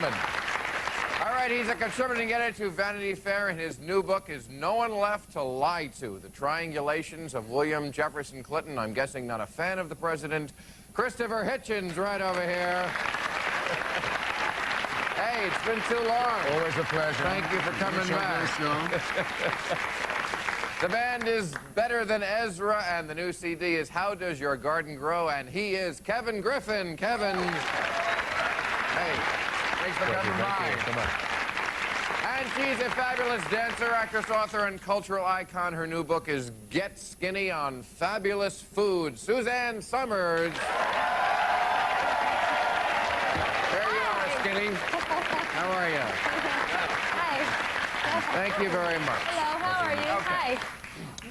All right, he's a contributing editor to Vanity Fair, and his new book is No One Left to Lie To, The Triangulations of William Jefferson Clinton. I'm guessing not a fan of the president. Christopher Hitchens right over here. Hey, it's been too long. Always a pleasure. Thank you for coming back. The band is Better Than Ezra, and the new CD is How Does Your Garden Grow? And he is Kevin Griffin. Kevin. Hey, thanks for coming by. Come on. And she's a fabulous dancer, actress, author, and cultural icon. Her new book is Get Skinny on Fabulous Food. Suzanne Summers. There you are, Skinny. How are you? Hi. Thank you very much. Hello, how are you? Okay. Hi.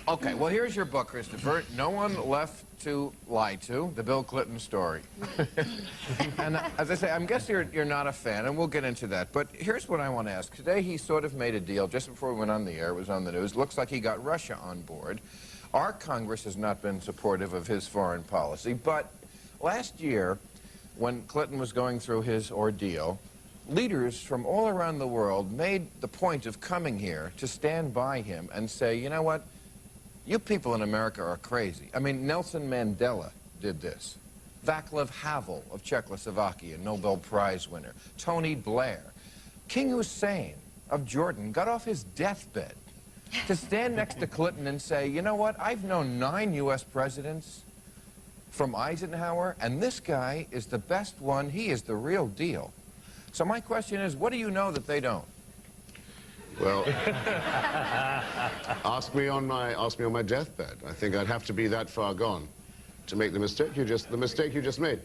Okay, well, here's your book, Christopher. No One Left to Lie To, the Bill Clinton story. And as I say, I'm guessing you're not a fan, and we'll get into that. But here's what I want to ask. Today, he sort of made a deal just before we went on the air. It was on the news. Looks like he got Russia on board. Our Congress has not been supportive of his foreign policy. But last year, when Clinton was going through his ordeal, leaders from all around the world made the point of coming here to stand by him and say, you know what? You people in America are crazy. I mean, Nelson Mandela did this. Václav Havel of Czechoslovakia, Nobel Prize winner. Tony Blair. King Hussein of Jordan got off his deathbed to stand next to Clinton and say, you know what, I've known 9 U.S. presidents from Eisenhower, and this guy is the best one. He is the real deal. So my question is, what do you know that they don't? Well, ask me on my deathbed. I think I'd have to be that far gone to make the mistake you just made.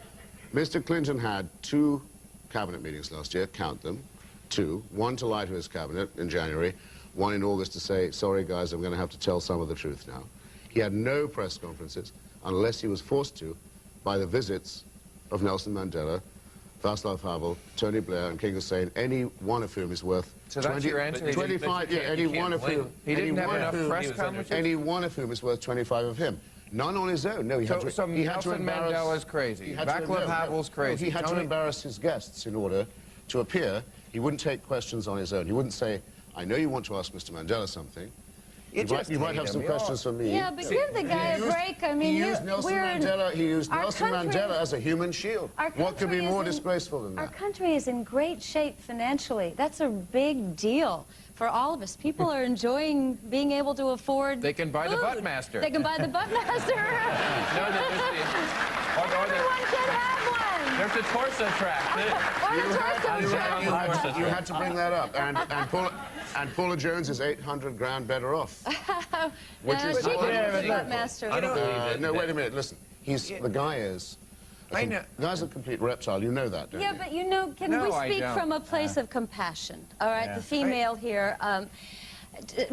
Mr. Clinton had 2 cabinet meetings last year, count them, 2. One to lie to his cabinet in January, one in August to say, sorry guys, I'm going to have to tell some of the truth now. He had no press conferences unless he was forced to by the visits of Nelson Mandela, Václav Havel, Tony Blair, and King Hussein, any one of whom is worth so that's 20, your answer? 25, yeah, any one of whom. He didn't have enough press conferences? Any one of whom is worth 25 of him. None on his own. No, he had to Nelson embarrass... Mandela's crazy. Václav Havel's crazy. He had to embarrass his guests in order to appear. He wouldn't take questions on his own. He wouldn't say, I know you want to ask Mr. Mandela something. You might have some questions for me. Yeah, but give the guy a break. I mean, he used Nelson Mandela as a human shield. What could be more disgraceful than that? Our country is in great shape financially. That's a big deal for all of us. People are enjoying being able to afford They can buy food. the Buttmaster. They can buy the Buttmaster. Everyone can have one. There's a torso track. You had to bring that up. And Paula Jones is 800 grand better off. Which is she can have the Buttmaster. I don't believe it. No, wait a minute. Listen. The guy is... The guy's a complete reptile. You know that, don't you? Yeah, but you know, can we speak from a place of compassion? All right, the female here.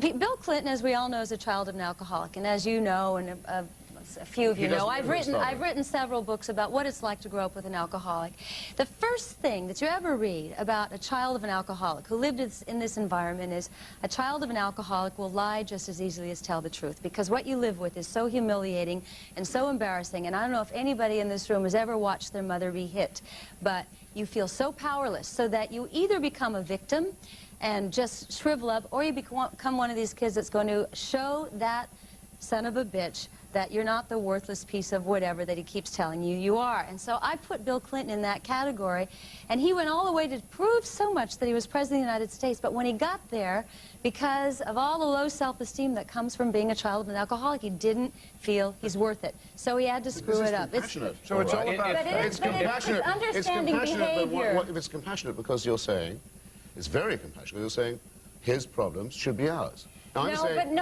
Bill Clinton, as we all know, is a child of an alcoholic, and as you know, and a few of you know, I've written several books about what it's like to grow up with an alcoholic. The first thing that you ever read about a child of an alcoholic who lived in this environment is a child of an alcoholic will lie just as easily as tell the truth, because what you live with is so humiliating and so embarrassing. And I don't know if anybody in this room has ever watched their mother be hit, but you feel so powerless, so that you either become a victim and just shrivel up, or you become one of these kids that's going to show that son of a bitch that you're not the worthless piece of whatever that he keeps telling you you are. And so I put Bill Clinton in that category, and he went all the way to prove so much that he was president of the United States. But when he got there, because of all the low self-esteem that comes from being a child of an alcoholic, he didn't feel he's worth it. So he had to screw it up. So it's all about... It's compassionate. Understanding behavior. But if it's compassionate because you're saying, it's very compassionate, you're saying his problems should be ours. Now, I'm saying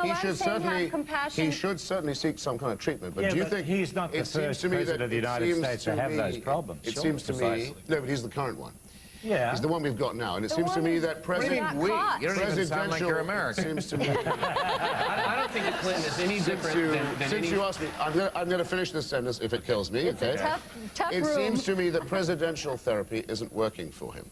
he should certainly seek some kind of treatment. But do you think he's not the first president of the United States to have those problems? It seems to me, no, but he's the current one. Yeah. He's the one we've got now, and it seems to me that You don't even sound like you're American. Seems to me. I don't think that Clinton is any different than Since you asked me, I'm going to finish this sentence if it kills me. It's a tough It room. seems to me that presidential therapy isn't working for him.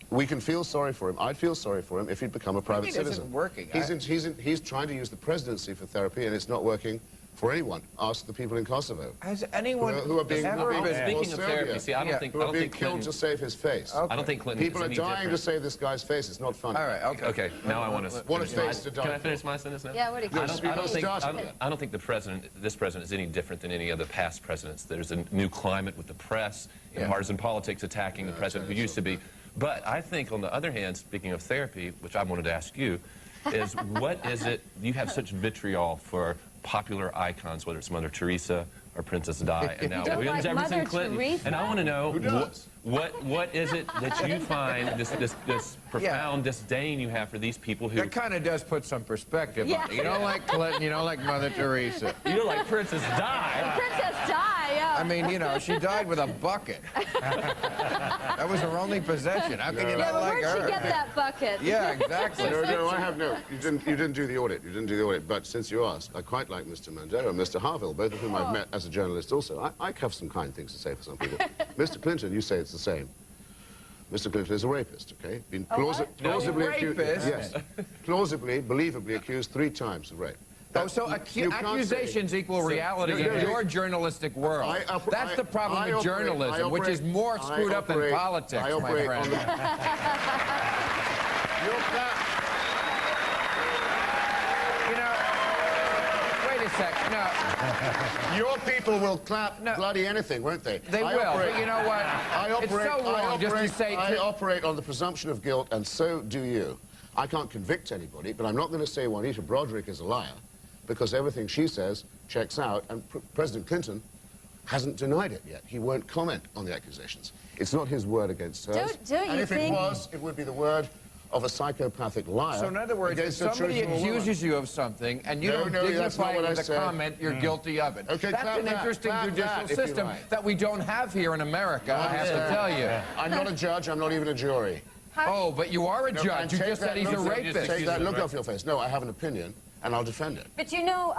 We can feel sorry for him. I'd feel sorry for him if he'd become a private citizen. Isn't working. He's trying to use the presidency for therapy, and it's not working For anyone, ask the people in Kosovo. Has anyone who are being ever been... Speaking of therapy, see, I don't think Clinton Clinton... to save his face. Okay. I don't think Clinton People is are any dying to different. save this guy's face. It's not funny. All right, okay. Okay, now I want to... What a face to die Can I for. finish my sentence now? Yeah, what do you I think? don't think the president, this president, is any different than any other past presidents. There's a new climate with the press and partisan politics attacking the president who used to be. But I think, on the other hand, speaking of therapy, which I wanted to ask you, is what is it, you have such vitriol for popular icons, whether it's Mother Teresa or Princess Di, and now don't William like Jefferson Mother Clinton. Teresa? And I want to know Who does? what is it that you find this profound disdain you have for these people who... That kind of does put some perspective on it. You don't like Clinton, you don't like Mother Teresa. You don't like Princess Di. Princess Di, yeah. I mean, you know, she died with a bucket. That was her only possession. How can you Yeah, not but like where'd her? she get that bucket? Yeah, exactly. No, I have no. You didn't do the audit. You didn't do the audit. But since you asked, I quite like Mr. Mandela and Mr. Harville, both of whom I've met as a journalist also. I have some kind things to say for some people. Mr. Clinton, you say it's the same. Mr. Clinton is a rapist, okay? Been plausibly accused. Rapist? Yes. Plausibly, believably accused 3 times of rape. Oh, so accusations equal reality in your journalistic world. That's the problem with journalism, which is more screwed up than politics, my friend. You know, wait a second. No. Your people will clap bloody anything, won't they? They will, but you know what? It's so wrong just to say... I operate on the presumption of guilt, and so do you. I can't convict anybody, but I'm not going to say Juanita Broderick is a liar, because everything she says checks out, and President Clinton hasn't denied it yet. He won't comment on the accusations. It's not his word against hers. Don't and you if think... it was, it would be the word of a psychopathic liar. So in other words, if somebody accuses you of something and you don't dignify it with a comment, you're guilty of it. Okay, that's an interesting judicial system that we don't have here in America, I have to tell you. I'm not a judge, I'm not even a jury. Oh, but you are a judge. You just said he's a rapist. Take that look off your face. No, I have an opinion, and I'll defend it. But you know,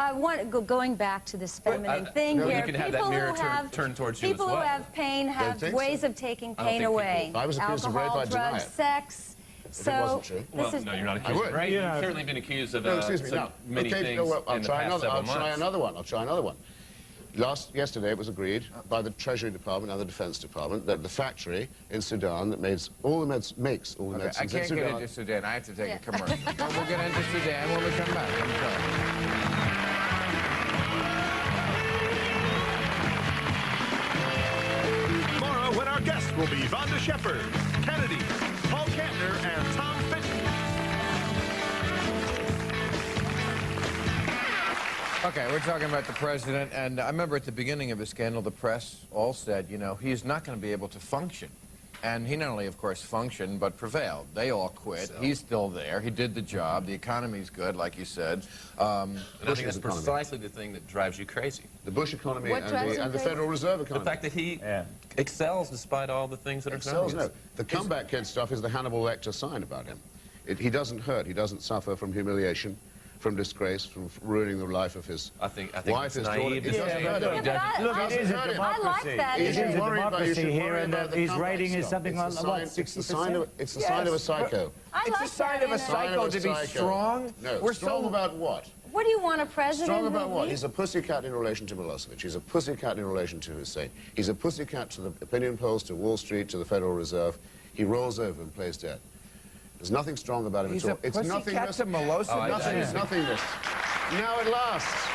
going back to this feminine thing here, you can have that mirror turned towards you as people well. who have pain have ways of taking pain think away. If I was accused of rape, I'd deny drugs, it. sex. If it wasn't true. Well, no, you're not accused of rape. You've certainly been accused of many things I'll in the try past several months. I'll try another one. Yesterday it was agreed by the Treasury Department and the Defense Department that the factory in Sudan that makes all the medicines I in Sudan... can't get into Sudan. I have to take a commercial. We'll get into Sudan when we come back. I'm sorry. Tomorrow, when our guests will be Vonda Shepard, Kennedy, Paul Kantner, and Tom Fitton. Okay, we're talking about the president, and I remember at the beginning of the scandal, the press all said, you know, he's not going to be able to function. And he not only, of course, functioned, but prevailed. They all quit. He's still there. He did the job. The economy's good, like you said. And I think that's precisely the thing that drives you crazy. The Bush economy What drives him and the crazy? Federal Reserve economy. The fact that he excels despite all the things that are Excels, thrown no. The comeback kid stuff is the Hannibal Lecter sign about him. He doesn't hurt. He doesn't suffer from humiliation, from disgrace, from ruining the life of his wife, his naive. daughter. It doesn't hurt him. Look, it is a democracy. I like that. It is a You should worry about- you should democracy here, worry and about the his comeback rating is stuff. something like, what, 60%? It's the sign of a psycho. I It's like a sign that of a in psycho to be strong. No, We're strong so... about what? What do you want, a president? Strong about who what? leads- He's a pussycat in relation to Milosevic. He's a pussycat in relation to Hussein. He's a pussycat to the opinion polls, to Wall Street, to the Federal Reserve. He rolls over and plays dead. There's nothing strong about him He's at a all. It's pussycat to Milosevic. Nothingness. Now it lasts.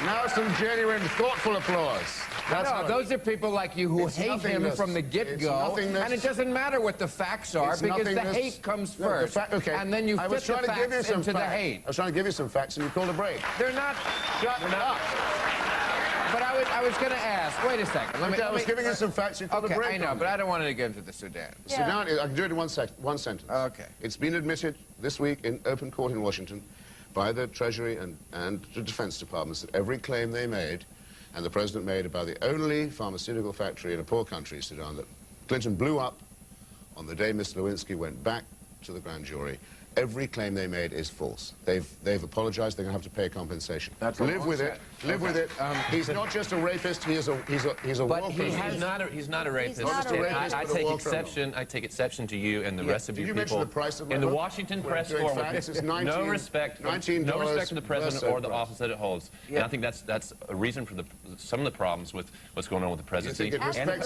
Now some genuine, thoughtful applause. That's No, what- those are people like you who It's hate him nothingness. from the It's get-go, nothingness. and it doesn't matter what the facts are It's because the nothingness. hate comes No, the first, okay. and then you I fit was the trying to give you facts some into the facts. hate. I was trying to give you some facts, and you called a break. They're not. Shut up. But I was going to ask. Wait a second. Let me. I was giving you some facts. You called Okay, a break. I know, on but me. I don't want to get into the Sudan. Sudan, I can do it in one sentence. Okay. It's been admitted this week in open court in Washington by the Treasury and the Defense Departments that every claim they made and the President made about the only pharmaceutical factory in a poor country, Sudan, that Clinton blew up on the day Miss Lewinsky went back to the grand jury, Every claim they made is false. They've apologized. They're going to have to pay compensation. Live with it. Live with it. He's not just a rapist. He's a war criminal. He's not a rapist. He's not a rapist, I but a take war exception. I take exception to you and the rest of Did you you people mention the price of my in the book? Washington press In forward. fact, it's No respect for the president or the office that it holds. And I think that's a reason for some of the problems with what's going on with the presidency and partisan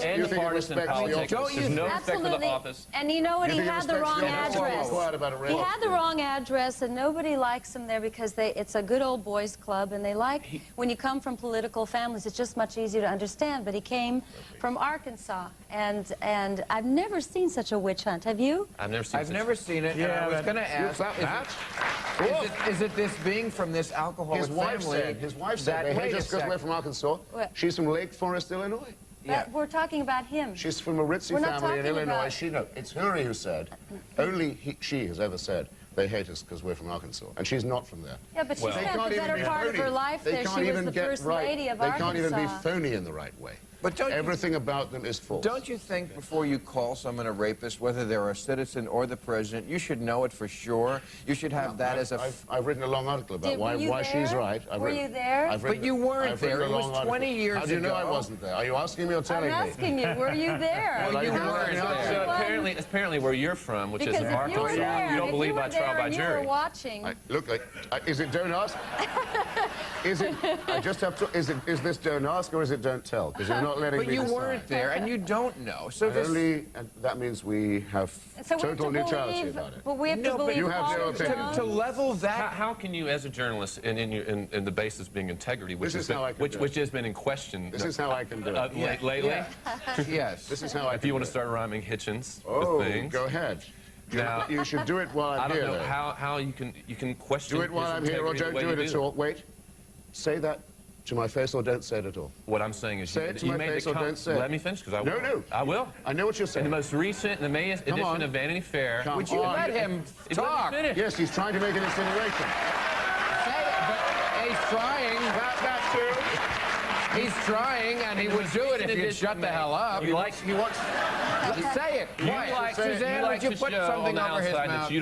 politics. There's no respect for the office. And you know what? He had the wrong address. He had the wrong address, and nobody likes him there because it's a good old boys club, and they like when you come from political families. It's just much easier to understand. But he came from Arkansas, and I've never seen such a witch hunt. Have you? I've never seen it. Yeah, and I was going to ask, is it this being from this alcoholic family? His wife said, they hate us because we're from Arkansas. She's from Lake Forest, Illinois. But we're talking about him. She's from a ritzy family in Illinois. It's Hillary who said, she has ever said, they hate us because we're from Arkansas. And she's not from there. Yeah, but she spent the better part of her life there. She was the first lady of Arkansas. They can't even be phony in the right way. But everything about them is false. Don't you think before you call someone a rapist, whether they're a citizen or the president, you should know it for sure? You should have that as a... I've written a long article about why she's right. Were you there? But you weren't there. It was 20 years ago. How do you know I wasn't there? Are you asking me or telling me? I'm asking you, were you there? Well, you weren't there. So apparently where you're from, which is in Arkansas, you don't believe by trial by jury. You were watching. Look, is it don't ask? Is it? I just have to. Is this don't ask or is it don't tell? Because you're not letting me decide. But you weren't there, and you don't know. So that means we have total neutrality about it. But we have to believe you have no opinion. To level that... How can you, as a journalist, in the basis being integrity, which has been in question... This is how I can do it. Lately? Yes. This is how I If you want to start rhyming Hitchens with things... go ahead. Now, you should do it while I'm here. I don't know how you can question... Do it while I'm here or don't do it at all. Wait. Say that to my face or don't say it at all. What I'm saying is... Say it to my face or don't say it. Let me finish, because I will. No. I will. I know what you're saying. In the most recent, the May edition of Vanity Fair... Would you let him talk? Yes, he's trying to make an insinuation. Say it, but he's trying. That too. He's trying, and he would do it if you'd shut the hell up. He wants... Say it. Suzanne, would you put something over his mouth? You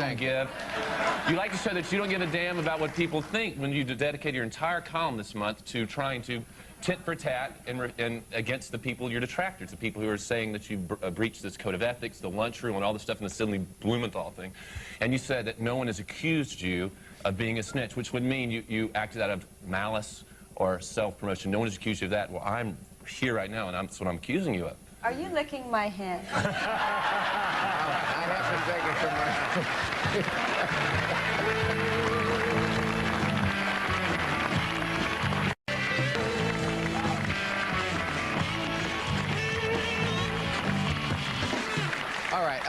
like to show that you don't give a damn about what people think when you dedicate your entire column this month to trying to tit for tat and against the people, your detractors, the people who are saying that you breached this code of ethics, the lunchroom, and all the stuff in the Sidney Blumenthal thing. And you said that no one has accused you of being a snitch, which would mean you acted out of malice or self-promotion. No one has accused you of that. Well, I'm here right now, and that's what I'm accusing you of. Are you licking my hand? I have to take it from my... All right,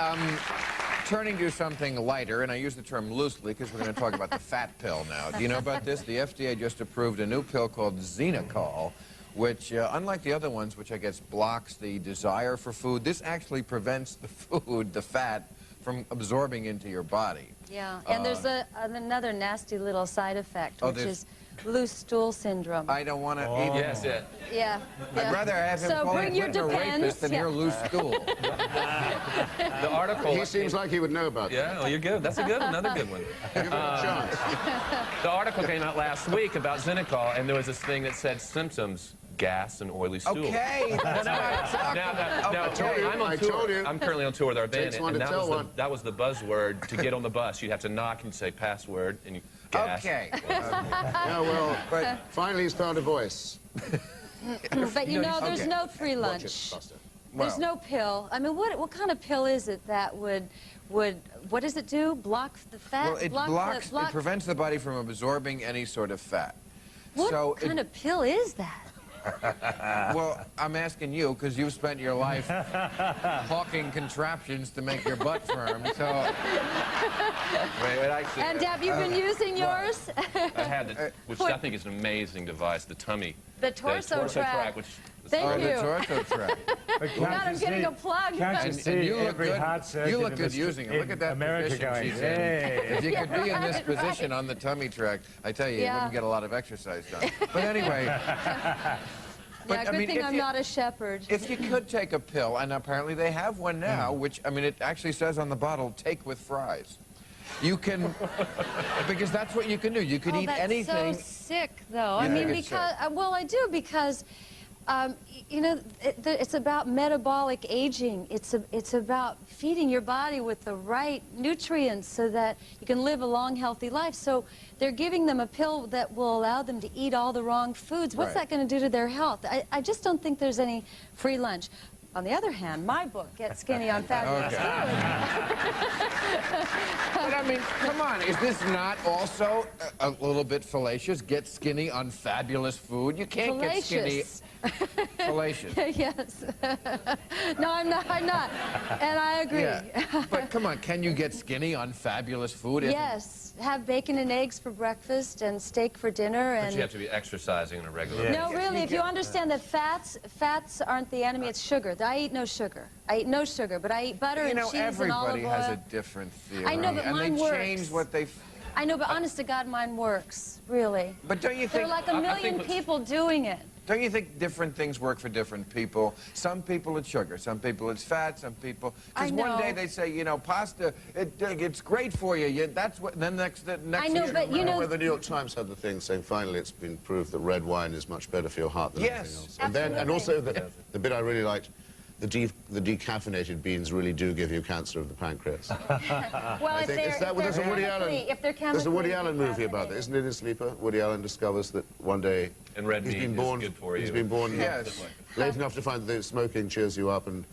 turning to something lighter, and I use the term loosely because we're going to talk about the fat pill now. Do you know about this? The FDA just approved a new pill called Xenocol, which, unlike the other ones, which I guess blocks the desire for food, this actually prevents the food, the fat, from absorbing into your body. Yeah, and there's another nasty little side effect, which is loose stool syndrome. I don't want to eat it. Yes, Yeah. I'd rather have him call Clinton a rapist than your loose stool. The article... He seems like he would know about that. Yeah, well, you're good. That's another good one. Give him a chance. The article came out last week about Xenocol, and there was this thing that said symptoms: gas and oily stool. Okay, that's I told you. I'm currently on tour with our band, and that was the buzzword to get on the bus. You'd have to knock and say password, and you gas. Okay. Yeah, well, but finally he's found a voice. But you know, there's no free lunch. There's no pill. I mean, what kind of pill is it that would what does it do? Block the fat? Well, it prevents the body from absorbing any sort of fat. What kind of pill is that? Well, I'm asking you because you've spent your life hawking contraptions to make your butt firm. So, and have you been using yours? I had, which I think is an amazing device, the tummy. The torso track. Which Thank you. The torso track. God, I'm getting a plug. Can't you see you look every good. heart surgeon You look good using it. Look at that America position going, she's in. If you could be in this position on the tummy track, I tell you, you wouldn't get a lot of exercise done. But anyway. But, good thing I'm not a shepherd. If you could take a pill, and apparently they have one now, which, I mean, it actually says on the bottle, take with fries. You can, because that's what you can do. You can eat anything. That's so sick, though. You I mean, think it's because, sick? well, I do, because, you know, it's about metabolic aging. It's about feeding your body with the right nutrients so that you can live a long, healthy life. So they're giving them a pill that will allow them to eat all the wrong foods. What's that going to do to their health? I just don't think there's any free lunch. On the other hand, my book, Get Skinny on Fabulous Food. But I mean, come on, is this not also a little bit fallacious? Get skinny on fabulous food? You can't get skinny. Fallacious. Yes. No, I'm not. And I agree. Yeah. But come on, can you get skinny on fabulous food? Yes. Have bacon and eggs for breakfast and steak for dinner. And But you have to be exercising on a regular basis. no, really, if you understand that fats aren't the enemy, it's sugar. I eat no sugar. I eat no sugar, but I eat butter and cheese and olive oil. Everybody has a different theory. I know, but mine and they works. change what they... I know, but honest to God, mine works, really. But don't you There are think... like a million people doing it. Don't you think different things work for different people? Some people it's sugar, some people it's fat, some people... I Because know. one day they say, you know, pasta, it's great for you. That's what... Then next I know, year, but you know... Well, the New York Times had the thing saying finally it's been proved that red wine is much better for your heart than anything else. And then, and also the bit I really liked, the decaffeinated beans really do give you cancer of the pancreas. Well, if there's a Woody Allen. There's a Woody Allen movie about that, isn't it? In Sleeper, Woody Allen discovers that one day And red meat is good for you. He's been born Yes. late enough to find that smoking cheers you up and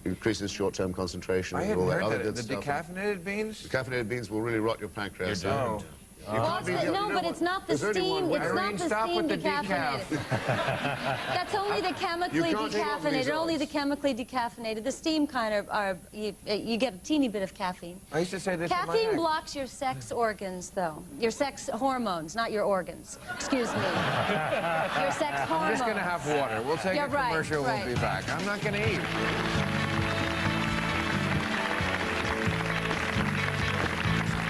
increases short-term concentration I and hadn't all that heard other that. good The stuff. decaffeinated beans? Decaffeinated beans will really rot your pancreas. You're Oh. doomed. No, but it's not the There's only steam. one It's way. not Irene, the stop steam with the decaf. decaffeinated. That's only the chemically You can't take off these decaffeinated. Only the odds. chemically decaffeinated. The steam kind of are you get a teeny bit of caffeine. I used to say this to my Caffeine ex. blocks your sex organs, though. Your sex hormones, not your organs. Excuse me. Your sex hormones. I'm just going to have water. We'll take Yeah, a right, commercial. right. We'll be back. I'm not going to eat.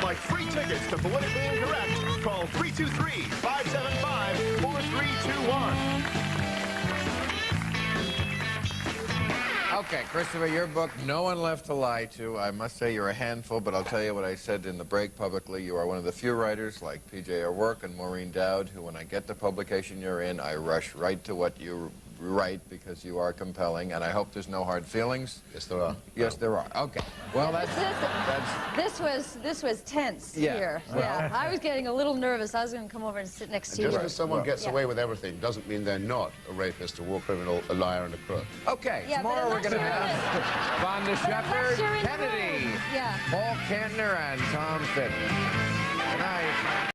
Like free tickets to Politically Incorrect, call 323-575-4321. Okay, Christopher, your book, No One Left to Lie To. I must say you're a handful, but I'll tell you what I said in the break publicly. You are one of the few writers, like P.J. O'Rourke and Maureen Dowd, who when I get the publication you're in, I rush right to what you write because you are compelling, and I hope there's no hard feelings. Yes, there are. Yes, there are. Okay. Well, This was tense Yeah, here. Yeah, I was getting a little nervous. I was going to come over and sit next to you. Just because someone gets Yeah. away with everything doesn't mean they're not a rapist, a war criminal, a liar, and a crook. Okay, Yeah, tomorrow but we're going to unless have Vonda unless Shepard, you're in the Kennedy, room. Yeah. Paul Kantner, and Tom Fitton. Good night.